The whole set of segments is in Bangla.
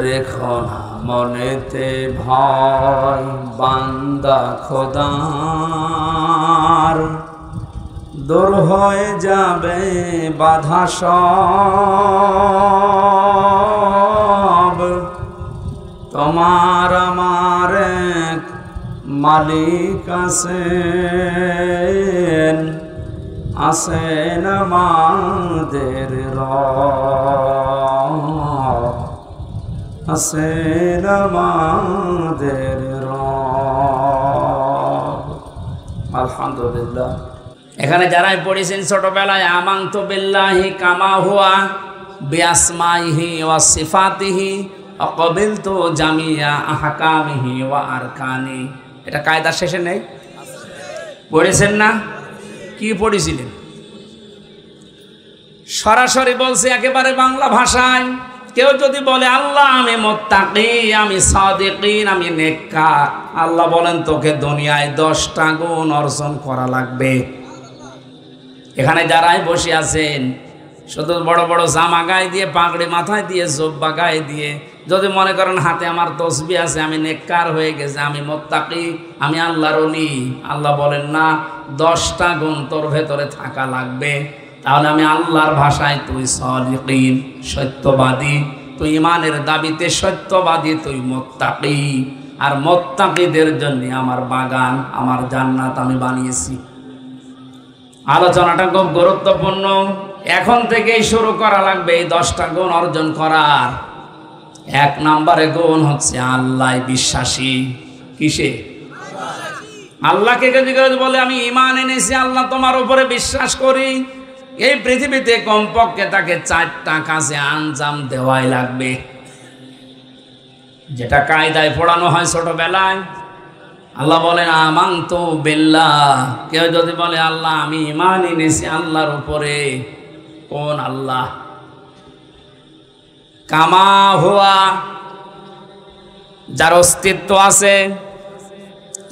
রেখো না মনেতে ভয় বান্দা খোদার, দূর হয়ে যাবে বাধা সব। তোমার আমার এক মালিক আছেন, আছেন আমাদের রব, আছেন আমাদের রব। আলহামদুলিল্লাহ। এখানে যারাই পড়েছেন ছোটবেলায় আমানতু বিল্লাহি কামা হুয়া বিআসমাইহি ওয়া সিফাতিহি ওয়া ক্বাবিলতু জামিয়া আহকামিহি ওয়া আরকানি, এটা কায়দার শেষে নেই? পড়েছেন না? কি পড়েছিলেন? সরাসরি বলছে একেবারে বাংলা ভাষায়। কেউ যদি বলে আল্লাহ আমি মুত্তাকি, আমি সাদিকিন, আমি নেককার, আল্লাহ বলেন তোকে দুনিয়ায় 10টা গুণ অর্জন করা লাগবে। এখানে যারাই বসে আছেন শুধু বড় বড় জামা গায়ে দিয়ে, পাগড়ি মাথায় দিয়ে, জুব্বা গায়ে দিয়ে যদি মনে করেন হাতে আমার তসবিহ আছে, আমি নেককার হয়ে গেছে, আমি মুত্তাকি, আমি আল্লাহর ওলি, আল্লাহ বলেন না, 10টা গুণ তোর ভেতরে থাকা লাগবে। তাহলে আমি আল্লাহর ভাষায় তুই সাদিকিন, সত্যবাদী, তুই ইমানের দাবিতে সত্যবাদী, তুই মুত্তাকি। আর মুত্তাকিদের জন্য আমার বাগান, আমার জান্নাত আমি বানিয়েছি। আলোচনাটা খুব গুরুত্বপূর্ণ, এখন থেকেই শুরু করা লাগবে এই 10টা গুণ অর্জন করার। 1 নম্বরে গুণ হচ্ছে আল্লাহ বিশ্বাসী। কিসে? আল্লাহকে যদি বলে আমি ঈমান এনেছি, আল্লাহ তোমার উপরে বিশ্বাস করি, এই পৃথিবীতে কমপক্ষে তাকে 4টা কাজে আঞ্জাম দেওয়াই লাগবে, যেটা কায়দায় পড়ানো হয় ছোটবেলায়। আল্লাহ বলেন আমানতু বিল্লাহ। কেউ যদি বলে আল্লাহ আমি ঈমান এনেছি আল্লাহর উপরে, কোন আল্লাহ? কামা হুয়া, যার অস্তিত্ব আছে।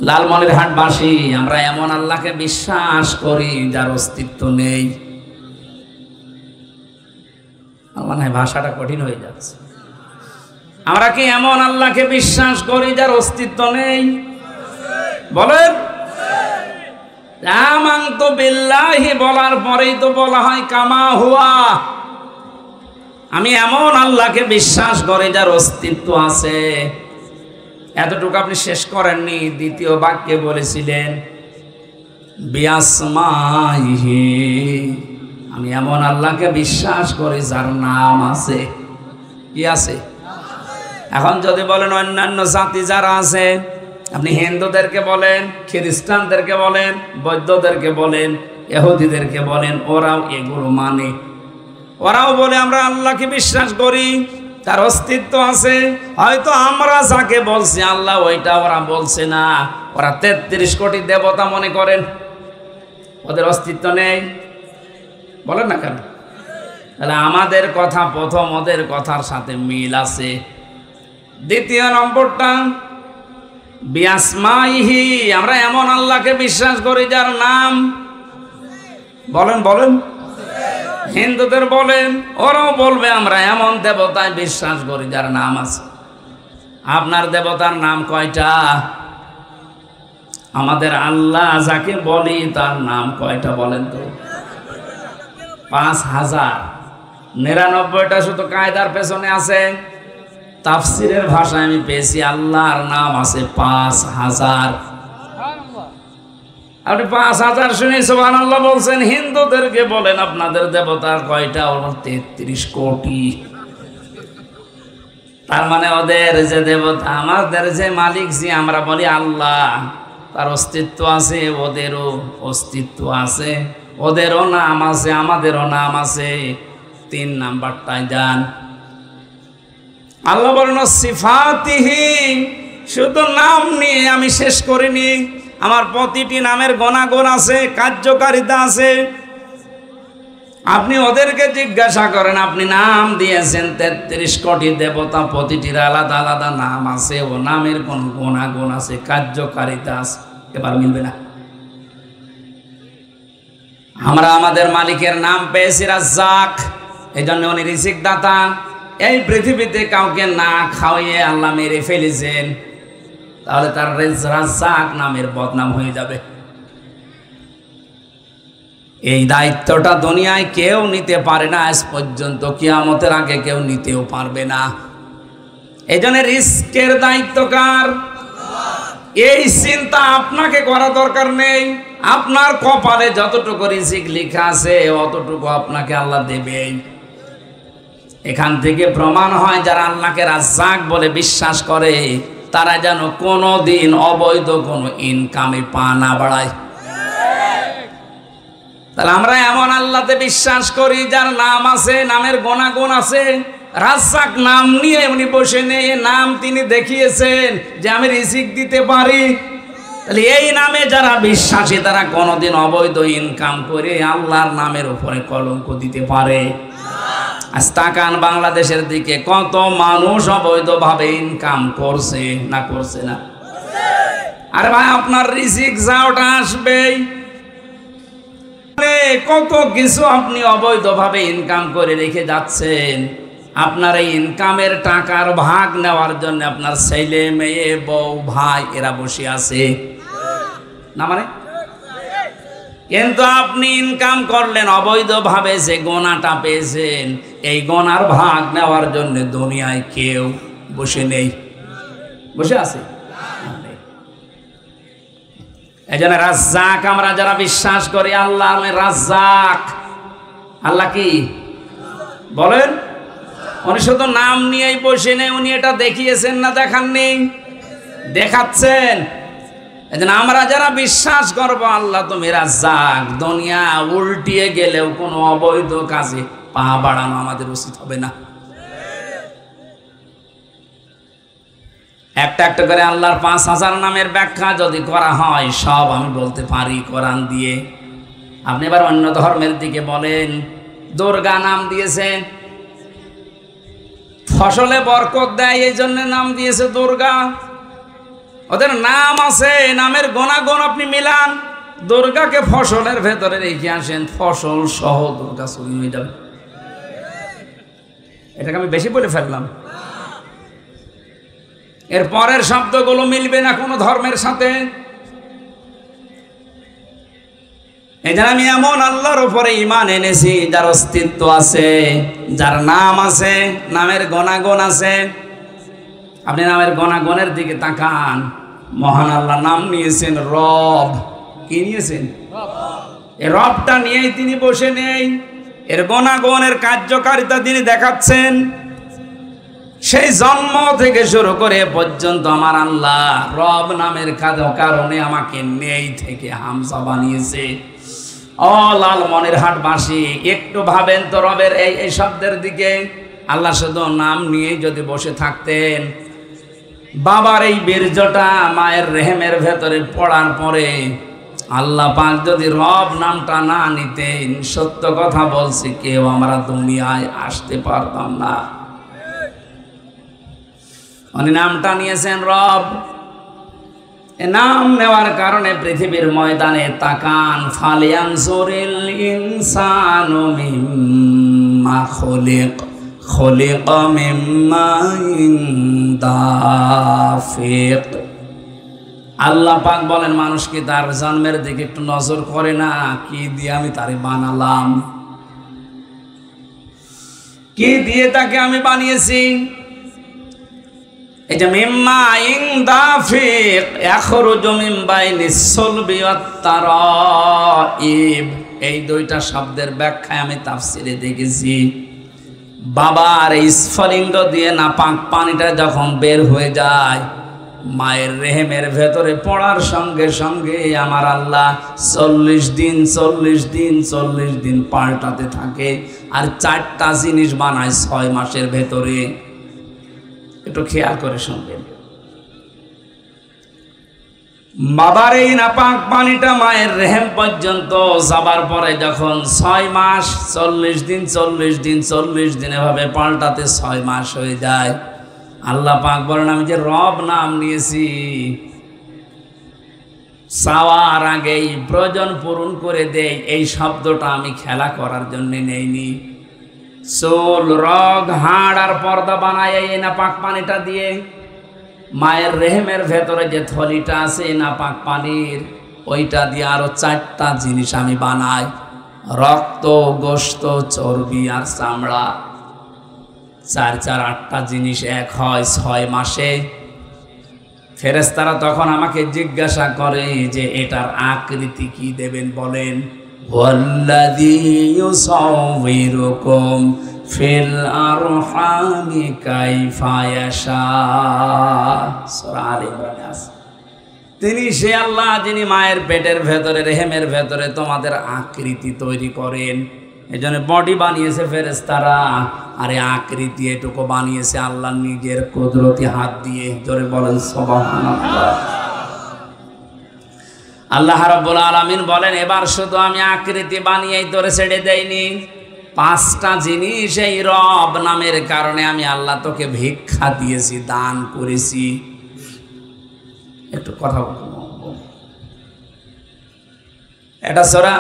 লালমনিরহাটবাসী আমরা এমন আল্লাহকে বিশ্বাস করি যার অস্তিত্ব নেই। আমার না ভাষাটা কঠিন হয়ে যাচ্ছে। আমরা কি এমন আল্লাহকে বিশ্বাস করি যার অস্তিত্ব নেই? বলেন। আমানতু বিল্লাহি বলার পরেই তো বলা হয় কামা হুয়া, আমি এমন আল্লাহকে বিশ্বাস করি যার অস্তিত্ব আছে। এতটুকু আপনি শেষ করেননি, দ্বিতীয় বাক্যে বলেছিলেন বিআসমাইহি, আমি এমন আল্লাহকে বিশ্বাস করি যার নাম আছে। কি আছে? এখন যদি বলেন অন্যান্য জাতি যারা আছে, আপনি হিন্দুদেরকে বলেন, খ্রিস্টানদেরকে বলেন, বৌদ্ধদেরকে বলেন, ইহুদিদেরকে বলেন, ওরাও এগুলো মানে। ওরাও বলে আমরা আল্লাহকে বিশ্বাস করি, তার অস্তিত্ব আছে। হয়তো আমরা যাকে বলছি আল্লাহ, ওইটা ওরা বলছে না। ওরা 33 কোটি দেবতা মনে করেন, ওদের অস্তিত্ব নেই। বলেন না কেন? তাহলে আমাদের কথা প্রথম, ওদের কথার সাথে মিল আছে। দ্বিতীয় নম্বরটা বিআসমাইহি, আমরা এমন আল্লাহকে বিশ্বাস করি যার নাম। বলেন বলেন। হিন্দুদের বলেন, ওরাও বলবে আমরা এমন দেবতায় বিশ্বাস করি যার নাম আছে। আপনার দেবতার নাম কয়টা? আমাদের আল্লাহ যাকে বলি তার নাম কয়টা বলেন তো? 5000। 99টা শুধু কায়দার পেছনে আছে। তাফসিরের ভাষায় আমি পেয়েছি আল্লাহর নাম আছে 5000। আপনি 5000 শুনে সুবহানাল্লাহ বলছেন। হিন্দুদেরকে বলেন আপনাদের দেবতার কয়টা? 33 কোটি। তার মানে ওদের যে দেবতা, আমাদের যে মালিক, যে আমরা বলি আল্লাহ, তার অস্তিত্ব আছে, ওদেরও অস্তিত্ব আছে, ওদেরও নাম আছে, আমাদেরও নাম আছে। 3 নাম্বারটায় যান। আল্লাহ বলেন সিফাতিহি, শুধু নাম নিয়ে আমি শেষ করিনি, আমার প্রতিটি নামের গুণাগুণ আছে, কার্যকারিতা আছে। আপনি ওদেরকে জিজ্ঞাসা করেন, আপনি নাম দিয়েছেন 33 কোটি দেবতা, প্রতিটির আলাদা আলাদা নাম আছে, ও নামের কোন গুণাগুণ আছে, কার্যকারিতা আছে। এবার মিলবে না। আমরা আমাদের মালিকের নাম পেয়েছি রাজ্জাক, এই জন্য উনি রিজিক দাতা। এই পৃথিবীতে কাউকে না খাওয়িয়ে আল্লাহ মেরে ফেলেছেন, তাহলে তার রাজ্জাক নামের বদনাম হয়ে যাবে। এই দায়িত্বটা দুনিয়ায় কেউ নিতে পারে না, আজ পর্যন্ত কিয়ামতের আগে কেউ নিতেও পারবে না। এই জন্য রিস্কের দায়িত্ব কার? এই চিন্তা আপনাকে করা দরকার নেই। আপনার কপালে যতটুকু রিজিক লেখা আছে অতটুকু আপনাকে আল্লাহ দেবেই। এখান থেকে প্রমাণ হয় যারা আল্লাহকে রাজ্জাক বলে বিশ্বাস করে তারা যেন কোনোদিন অবৈধ কোনো ইনকামে পা না বাড়ায়। তাহলে আমরা এমন আল্লাহতে বিশ্বাস করি যার নাম আছে, নামের গুণাগুণ আছে। রাজ্জাক নাম নিয়ে উনি বসে নেই, নাম তিনি দেখিয়েছেন যে আমি রিজিক দিতে পারি। তাহলে এই নামে যারা বিশ্বাসী তারা কোনোদিন অবৈধ ইনকাম করে আল্লাহর নামের উপরে কলঙ্ক দিতে পারে? আজ তাকান বাংলাদেশের দিকে, কত মানুষ অবৈধভাবে ইনকাম করছে না করছে না? আরে ভাই, আপনার রিজিক যাওটা আসবেই। কত কিছু আপনি অবৈধভাবে ইনকাম করে রেখে যাচ্ছেন। আপনার এই ইনকামের টাকার ভাগ নেওয়ার জন্য আপনার ছেলে মেয়ে বউ ভাই এরা বসে আছে না, মানে কিন্তু আপনি ইনকাম করলেন অবৈধভাবে, যে গোনাটা পেয়েছেন এই গোনার ভাগ নেওয়ার জন্য দুনিয়ায় কেউ বসে নেই, বসে আছে। এই জন্য রাজ্জাক আমরা যারা বিশ্বাস করি, আল্লাহ রাজ্জাক। আল্লাহ কি বলেন? উনি শুধু নাম নিয়েই বসে নেই, উনি এটা দেখিয়েছেন না দেখাননি? দেখাচ্ছেন। এই জন্য আমরা যারা বিশ্বাস করবো আল্লাহ তুমি রাজ্জাক, দুনিয়া উল্টিয়ে গেলেও কোনো অবৈধ কাজে পা বাড়ানো আমাদের উচিত হবে না। একটা একটা করে আল্লাহর ৫,০০০ নামের ব্যাখ্যা যদি করা হয় সব আমি বলতে পারি কোরআন দিয়ে। আপনি এবার অন্য ধর্মের দিকে বলেন, দুর্গা নাম দিয়েছে, ফসলে বরকত দেয় এই জন্য নাম দিয়েছে দুর্গা। ওদের নাম আছে, নামের গুণাগুণ আপনি মিলান, দুর্গাকে ফসলের ভেতরে রেখে আসেন, ফসল সহ দুর্গা চুরি হয়ে যাবে। এটাকে আমি বেশি বলে ফেললাম। এর পরের শব্দগুলো মিলবে না কোনো ধর্মের সাথে। এই জন্য আমি এমন আল্লাহর উপরে ঈমান এনেছি যার অস্তিত্ব আছে, যার নাম আছে, নামের গুণাগুণ আছে। আপনি নামের গুণাগুণের দিকে তাকান। মহান আল্লাহ নাম নিয়েছেন রব। কি নিয়েছেন? এই রবটা নিয়েই তিনি বসে নেই, এর গুণাগুণের কার্যকারিতা তিনি দেখাচ্ছেন। সেই জন্ম থেকে শুরু করে পর্যন্ত আমার আল্লাহ রব নামের কারণে আমাকে নেই থেকে হামজা বানিয়েছে। ও লাল মনের হাটবাসী, একটু ভাবেন তো রবের এই শব্দের দিকে। আল্লাহ শুধু নাম নিয়ে যদি বসে থাকতেন, বাবার এই বীর্যটা মায়ের রেহেমের ভেতরে পড়ার পরে আল্লাহ পাক যদি রব নামটা না নিতেন, সত্য কথা বলছি কেউ আমরা দুনিয়ায় আসতে পারতাম না। উনি নামটা নিয়েছেন রব। এ নাম নেওয়ার কারণে পৃথিবীর ময়দানে তাকান, ফালিয়ানজুরিল ইনসানু মিম্মা খুলিক, খুলিকা মিম্মা দাফিক। আল্লাহ পাক বলেন, মানুষ কি তার জন্মের দিকে একটু নজর করে না? কি দিয়ে আমি তারে বানালাম, কি দিয়ে তাকে আমি বানিয়েছি। এই যে মিম্মা দাফিক, ইয়াখরুজু মিন বাইনিস সুলবি ওয়াত তারাইব, এই দুইটা শব্দের ব্যাখ্যায় আমি তাফসিরে দেখেছি। বাবার এই স্ফলিঙ্গ দিয়ে নাপাক পানিটা যখন বের হয়ে যায়, মায়ের রেহেমের ভেতরে পড়ার সঙ্গে সঙ্গে আমার আল্লাহ 40 দিন 40 দিন 40 দিন পাল্টাতে থাকে, আর 4টা জিনিস বানায় 6 মাসের ভেতরে। একটু খেয়াল করে শুনবেন। বাবার এই নাপাক পানিটা মায়ের রেহেম পর্যন্ত যাবার পরে যখন 6 মাস 40 দিন 40 দিন 40 দিন এভাবে পাল্টাতে 6 মাস হয়ে যায়, আল্লাহ পাক বলেন আমি যে রব নাম নিয়েছি, চাওয়ার আগেই প্রয়োজন পূরণ করে দেই, এই শব্দটা আমি খেলা করার জন্য নেইনি। চুল, রগ, হাড় আর পর্দা বানায় এই নাপাক পানিটা দিয়ে। মায়ের রেহেমের ভেতরে যে থলিটা আছে নাপাক পানির, ওইটা দিয়ে আরো 4টা জিনিস আমি বানাই, রক্ত, গোশত, চর্বি আর চামড়া। 4 4 8টা জিনিস এক হয় 6 মাসে। ফেরেশতারা তখন আমাকে জিজ্ঞাসা করে যে এটার আকৃতি কি দেবেন বলেন। ওয়াল্লাযী ইউসাউবিরুকুম ফিল আরহামি কাইফা ইয়াশা, সূরা আলে ইমরানে আছে। তিনি সে আল্লাহ যিনি মায়ের পেটের ভেতরে, রেহেমের ভেতরে তোমাদের আকৃতি তৈরি করেন। এই জন্য বডি বানিয়েছে ফেরেশতারা, আর এই আকৃতি এটুকু বানিয়েছে আল্লাহ নিজের কুদরতি হাত দিয়ে। জোরে বলেন সুবহানাল্লাহ। আল্লাহ রাব্বুল আলামিন বলেন, এবার শুধু আমি আকৃতি বানিয়েই তোরে ছেড়ে দেইনি, 5টা জিনিস এই রব নামের কারণে আমি আল্লাহ তোকে ভিক্ষা দিয়েছি, দান করেছি। একটু কথা বলবো। এটা সূরা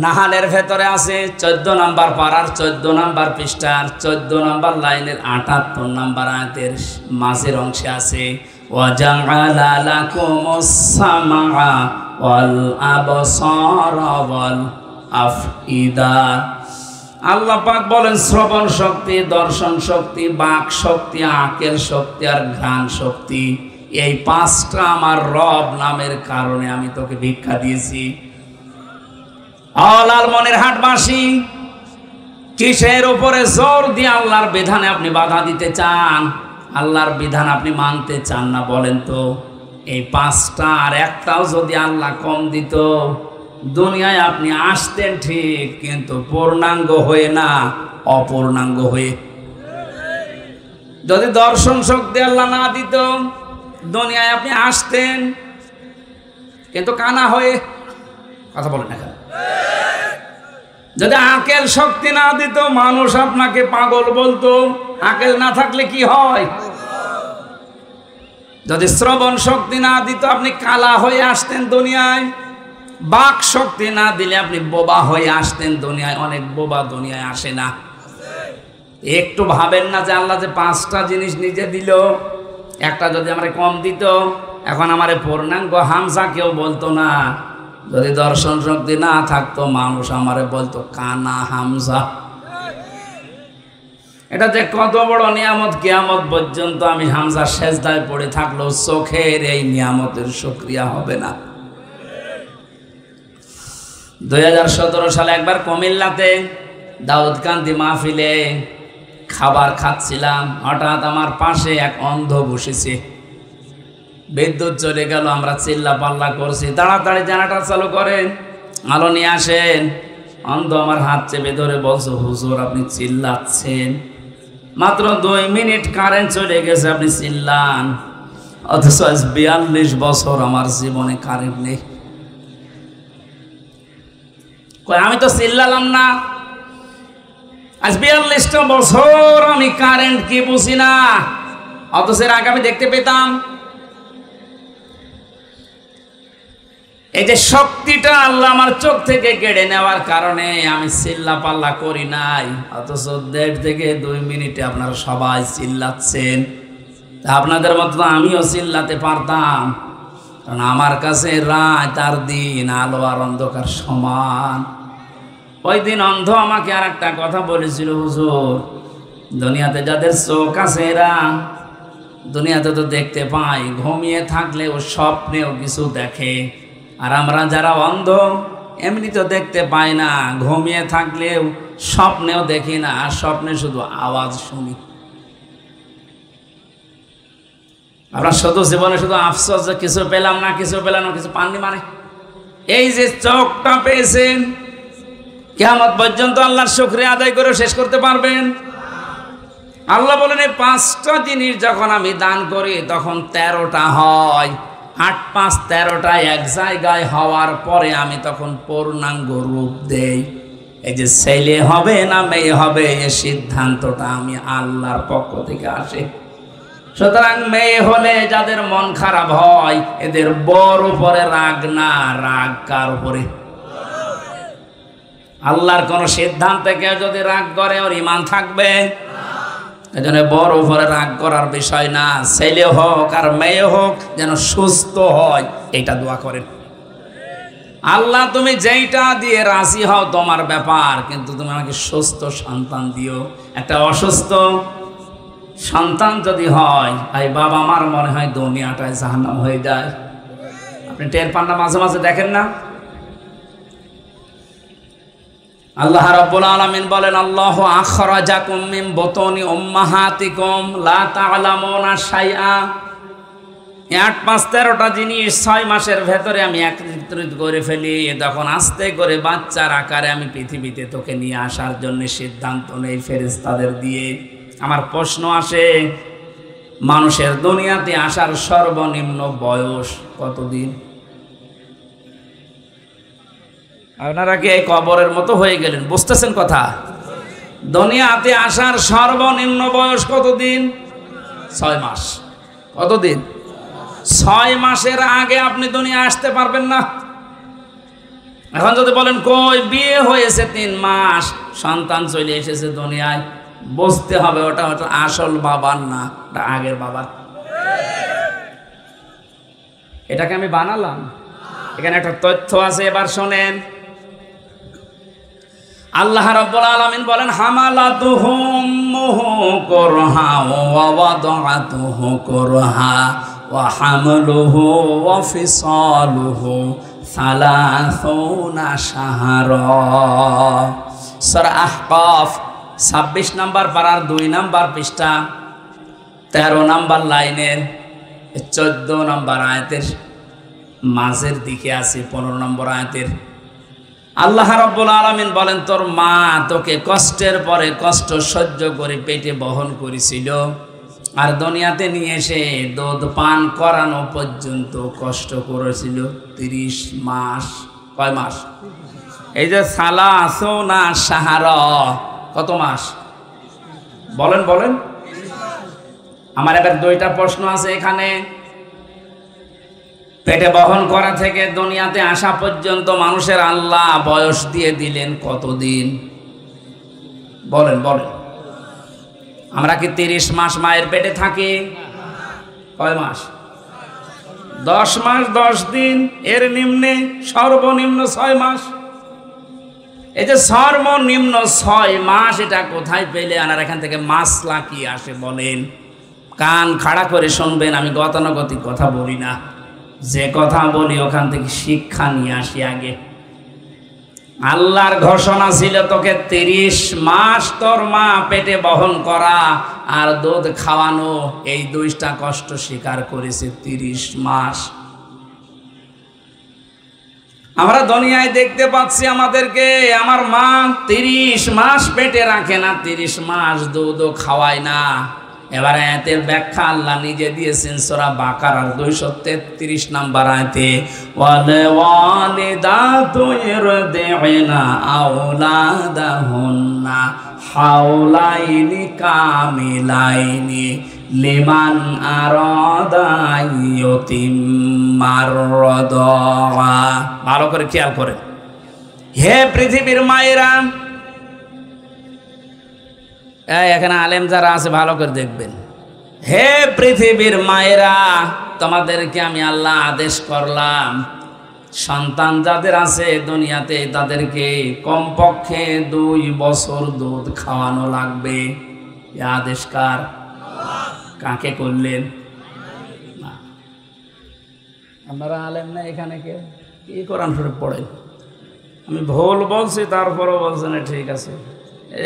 নাহালের ভেতরে আছে 14 নম্বর পারার 14 নম্বর পৃষ্ঠার 14 নম্বর লাইনের 78 নম্বর আয়াতের মাঝের অংশে আছে, ওয়াজআলা লাকুমুস সামআ ওয়াল আবসারা ওয়াল আফইদা। আল্লাহ পাক বলেন শ্রবণ শক্তি, দর্শন শক্তি, বাক শক্তি, আকেল শক্তি আর ঘ্রাণ শক্তি, এই 5টা আমার রব নামের কারণে আমি তোকে ভিক্ষা দিয়েছি। লালমনির হাটবাসী, কিসের উপরে জোর দিয়ে আল্লাহর বিধানে আপনি বাধা দিতে চান? আল্লাহর বিধান আপনি মানতে চান না বলেন তো? এই 5টা আর একটাও যদি আল্লাহ কম দিত, দুনিয়ায় আপনি আসতেন ঠিক, কিন্তু পূর্ণাঙ্গ হয়ে না, অপূর্ণাঙ্গ হয়ে। যদি দর্শন শক্তি আল্লাহ না দিত, দুনিয়ায় আপনি আসতেন কিন্তু কানা হয়ে। কথা বলেন না কেন? যদি আকেল শক্তি না দিত, মানুষ আপনাকে পাগল বলতো। আকেল না থাকলে কি হয়? যদি শ্রবণ শক্তি না দিত, আপনি কালা হয়ে আসতেন দুনিয়ায়। বাক শক্তি না দিলে আপনি বোবা হয়ে আসতেন দুনিয়ায়। অনেক বোবা দুনিয়ায় আসে না। একটু ভাবেন না যে আল্লাহ যে 5টা জিনিস নিজে দিল, একটা যদি আমারে কম দিত, এখন আমারে পূর্ণাঙ্গ হামজা কেউ বলতো না। যদি দর্শন শক্তি না থাকতো, মানুষ আমারে বলতো কানা হামজা। এটা যে কত বড় নিয়ামত, কিয়ামত পর্যন্ত আমি হামজা সেজদায় পড়ে থাকলেও চোখের এই নিয়ামতের শুকরিয়া হবে না। 2017 সালে একবার কুমিল্লাতে দাউদকান্দি মাহফিলে খাবার খাচ্ছিলাম, হঠাৎ আমার পাশে এক অন্ধ বসেছে। বিদ্যুৎ চলে গেল, আমরা চিল্লা পাল্লা করছি, তাড়াতাড়ি জেনারেটর চালু করেন, আলো নিয়ে আসেন। অন্ধ আমার হাত চেপে ধরে বলছো, হুজুর আপনি চিল্লাচ্ছেন, মাত্র 2 মিনিট কারেন্ট চলে গেছে, আপনি চিল্লান। অথচ আজ 42 বছর আমার জীবনে কারেন্ট নেই। আমি তো চিল্লালাম না, আজ 42টা বছর আমি কারেন্ট কি বুঝি না, অথচ এর আগে আমি দেখতে পেতাম। এই যে শক্তিটা আল্লাহ আমার চোখ থেকে কেড়ে নেওয়ার কারণে আমি চিল্লা পাল্লা করি নাই, অথচ 1.5 থেকে 2 মিনিটে আপনারা সবাই চিল্লাচ্ছেন। তা আপনাদের মতো আমিও চিল্লাতে পারতাম, কারণ আমার কাছে রাত আর দিন, আলো আর অন্ধকার সমান। ওই দিন অন্ধ আমাকে আর একটা কথা বলেছিল, হুজুর দুনিয়াতে যাদের চোখ আছে এরা দুনিয়াতে তো দেখতে পায়, ঘুমিয়ে থাকলেও স্বপ্নেও কিছু দেখে। আর আমরা যারা অন্ধ এমনি তো দেখতে পাই না, ঘুমিয়ে থাকলেও স্বপ্নেও দেখি না, আর স্বপ্নে শুধু আওয়াজ শুনি। আমরা শুধু জীবনে শুধু আফসোস যে কিছু পেলাম না, কিছু পেলাম না, কিছু পাননি। মানে এই যে চোখটা পেয়েছেন, কিয়ামত পর্যন্ত আল্লাহর শুকরিয়া আদায় করে শেষ করতে পারবেন? আল্লাহ বলেন এই 5টা জিনিস যখন আমি দান করি তখন 13টা হয়। 8 5 13টা এক জায়গায় হওয়ার পরে আমি তখন পূর্ণাঙ্গ রূপ দেই। এই যে ছেলে হবে না মেয়ে হবে, এই সিদ্ধান্তটা আমি আল্লাহর পক্ষ থেকে আসে। সুতরাং মেয়ে হলে যাদের মন খারাপ হয়, এদের বড় উপরে রাগ না, রাগ কার উপরে? আল্লাহর কোন সিদ্ধান্তে কেউ যদি রাগ করে ওর ঈমান থাকবে? এজন্য বড় উপরে রাগ করার বিষয় না, ছেলে হোক আর মেয়ে হোক যেন সুস্থ হয়, এইটা দোয়া করেন। আল্লাহ তুমি যেইটা দিয়ে রাজি হও তোমার ব্যাপার, কিন্তু তুমি আমাকে সুস্থ সন্তান দিও। একটা অসুস্থ সন্তান যদি হয়, এই বাবা আমার মনে হয় দুনিয়াটায় জাহান্নাম হয়ে যায়। আপনি টের পান না? মাঝে মাঝে দেখেন না? আল্লাহ রাব্বুল আলামিন বলেন, আল্লাহু আখরাজাকুম মিন বুতুনি উম্মাহাতিকুম লা তা'লামুনা শাইআ। 8-5-13টা জিনিস 6 মাসের ভেতরে আমি একত্রিত করে ফেলি, তখন আস্তে করে বাচ্চার আকারে আমি পৃথিবীতে তোকে নিয়ে আসার জন্য সিদ্ধান্ত নেই ফেরেশতাদের দিয়ে। আমার প্রশ্ন আসে, মানুষের দুনিয়াতে আসার সর্বনিম্ন বয়স কতদিন? আপনারা কি এই কবরের মতো হয়ে গেলেন? বুঝতেছেন কথা? দুনিয়াতে আসার সর্বনিম্ন বয়স কতদিন? 6 মাস। কতদিন? 6 মাসের আগে আপনি দুনিয়া আসতে পারবেন না। এখন যদি বলেন কই বিয়ে হয়েছে 3 মাস, সন্তান চলে এসেছে দুনিয়ায়, বুঝতে হবে ওটা আসল বাবার না, ওটা আগের বাবার। এটাকে আমি বানালাম? এখানে একটা তথ্য আছে, এবার শোনেন। আল্লাহ রাব্বুল আলামিন বলেন, হামালাতুহু উম্মুহু কুরহা ওয়া ওয়াদাআতুহু কুরহা ওয়া হামলুহু ওয়া ফিসালুহু 30 শাহরা। সূরা আহকাফ 26 নম্বর পারার 2 নম্বর পৃষ্ঠা 13 নম্বর লাইনের 14 নম্বর আয়াতের মাঝের দিকে আছে 15 নম্বর আয়াতের। আল্লাহ রাব্বুল আলামিন বলেন, তোর মা তোকে কষ্টের পরে কষ্ট সহ্য করে পেটে বহন করেছিল, আর দুনিয়াতে নিয়ে এসে দুধ পান করানো পর্যন্ত কষ্ট করেছিল 30 মাস। কয় মাস? এই যে সালাসুনা শাহরা, কত মাস? বলেন বলেন। আমার এবার 2টা প্রশ্ন আছে এখানে। পেটে বহন করা থেকে দুনিয়াতে আসা পর্যন্ত মানুষের আল্লাহ বয়স দিয়ে দিলেন কতদিন? বলেন বলেন। আমরা কি 30 মাস মায়ের পেটে থাকি? কয় মাস? 10 মাস 10 দিন। এর নিম্নে সর্বনিম্ন 6 মাস। এই যে সর্বনিম্ন 6 মাস, এটা কোথায় পেলে? আর এখান থেকে মাসলা কি আসে বলেন? কান খাড়া করে শুনবেন, আমি গতানুগতিক কথা বলি না, যে কথা বলি ওখান থেকে শিক্ষা নিয়ে আসি আগে। আল্লাহর ঘোষণা ছিল তোকে 30 মাস তোর মা পেটে বহন করা আর দুধ খাওয়ানো, এই 2টা কষ্ট স্বীকার করেছে 30 মাস। আমরা দুনিয়ায় দেখতে পাচ্ছি আমাদেরকে আমার মা 30 মাস পেটে রাখে না, 30 মাস দুধও খাওয়ায় না। এবার আয়াতের ব্যাখ্যা আল্লাহ নিজে দিয়েছেন সূরা বাকারার 233 নম্বর আয়াতে, ওয়াল ওয়ালিদাতু ইরদি'না আওলাদাহুন্না হাওলাইনি কামিলাইনি লিমান আরাদা ইয়তিম্মার রাদা। ভালো করে খেয়াল করেন, হে পৃথিবীর মায়েরা, এখানে আলেম যারা আছে ভালো করে দেখবেন, হে পৃথিবীর মায়েরা, তোমাদেরকে আমি আল্লাহ আদেশ করলাম, সন্তান যাদের আছে দুনিয়াতে তাদেরকে কমপক্ষে 2 বছর দুধ খাওয়ানো লাগবে। এই আদেশ কার? কাকে করলেন? আপনারা আলেম না এখানে কেউ? কি কোরআন শরীফ পড়েন? আমি ভুল বলছি তারপরও বলছেন ঠিক আছে।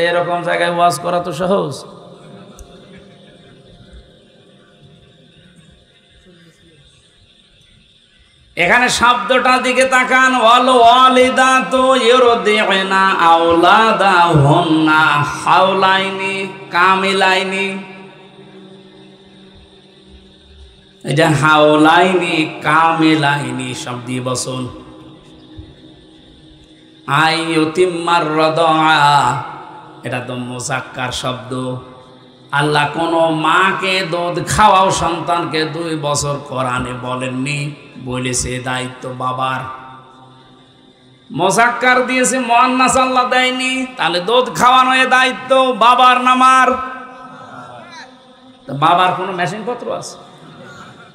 এরকম জায়গায় ওয়াজ করা তো সহজ। এখানে শব্দটার দিকে তাকান, ওয়াল ওয়ালিদাতু ইরদি'না আওলাদাহুন্না হাওলাইনি কামিলাইনি। এই যে হাওলাইনি কামিলাইনি শব্দ দিয়ে বসুন। আইয়ুতিম্মার রাদা, এটা তো মুযাক্কার শব্দ। আল্লাহ কোন মাকে দুধ খাওয়াও সন্তানকে 2 বছর কোরআনে বলেননি, বলেছে দায়িত্ব বাবার। মোজাক্কার দিয়েছে, মুআন্নাস আল্লাহ দেয়নি, তাহলে দুধ খাওয়ানো এ দায়িত্ব বাবার না মার? বাবার কোনো মেশিন পত্র আছে?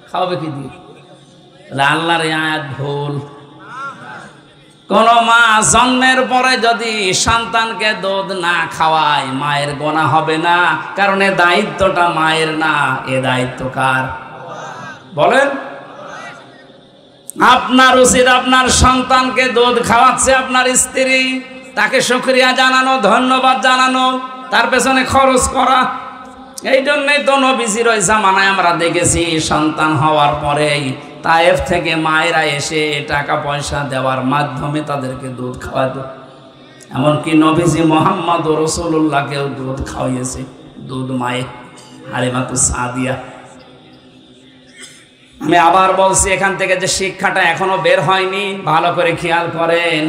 খাওয়াবে কি দিয়ে? তাহলে আল্লাহর এই আয়াত ভুল। কোন মা জন্মের পরে যদি সন্তানকে দুধ না খাওয়ায় মায়ের গোনাহ হবে না, কারণ এ দায়িত্বটা মায়ের না, এ দায়িত্ব কার? বলেন। আপনার উচিত আপনার সন্তানকে দুধ খাওয়াচ্ছে আপনার স্ত্রী, তাকে শুকরিয়া জানানো, ধন্যবাদ জানানো, তার পেছনে খরচ করা। এই জন্যই তো নবীজির ওই জামানায় আমরা দেখেছি সন্তান হওয়ার পরেই তায়েফ থেকে মায়েরা এসে টাকা পয়সা দেওয়ার মাধ্যমে তাদেরকে দুধ খাওয়াতো। এমনকি নবীজি মুহাম্মদ রাসূলুল্লাহকেও দুধ খাওয়াইয়েছে, দুধ মায়ে হালিমাতুস সাদিয়া। আমি আবার বলছি, এখান থেকে যে শিক্ষাটা এখনো বের হয়নি, ভালো করে খেয়াল করেন।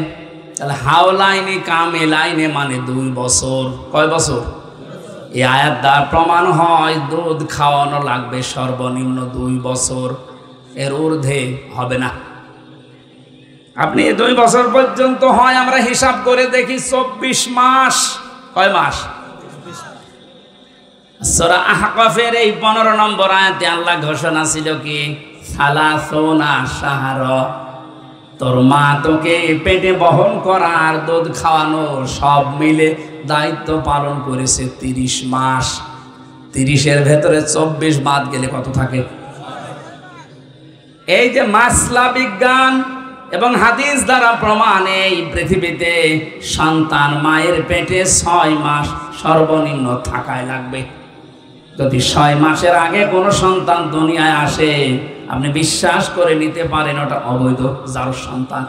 তাহলে হাওলাইনি কামিলাইনে মানে 2 বছর। কয় বছর? এই আয়াত দ্বারা প্রমাণ হয় দুধ খাওয়ানো লাগবে সর্বনিম্ন 2 বছর, এর ঊর্ধ্বে হবে না। আপনি 2 বছর পর্যন্ত হয়, আমরা হিসাব করে দেখি 24 মাস। কয় মাস? সূরা আহকাফের এই 15 নম্বর আয়াতে আল্লাহ ঘোষণা ছিল কি? সালাসুনা শাহরা, তোর মা তোকে পেটে বহন করা আর দুধ খাওয়ানো সব মিলে দায়িত্ব পালন করেছে 30 মাস। 30-এর ভেতরে 24 বাদ গেলে কত থাকে? এই যে মাসলা বিজ্ঞান এবং হাদিস দ্বারা প্রমাণ, এই পৃথিবীতে সন্তান মায়ের পেটে 6 মাস সর্বনিম্ন থাকাই লাগবে। যদি 6 মাসের আগে কোনো সন্তান দুনিয়ায় আসে, আপনি বিশ্বাস করে নিতে পারেন ওটা অবৈধ জারজ সন্তান।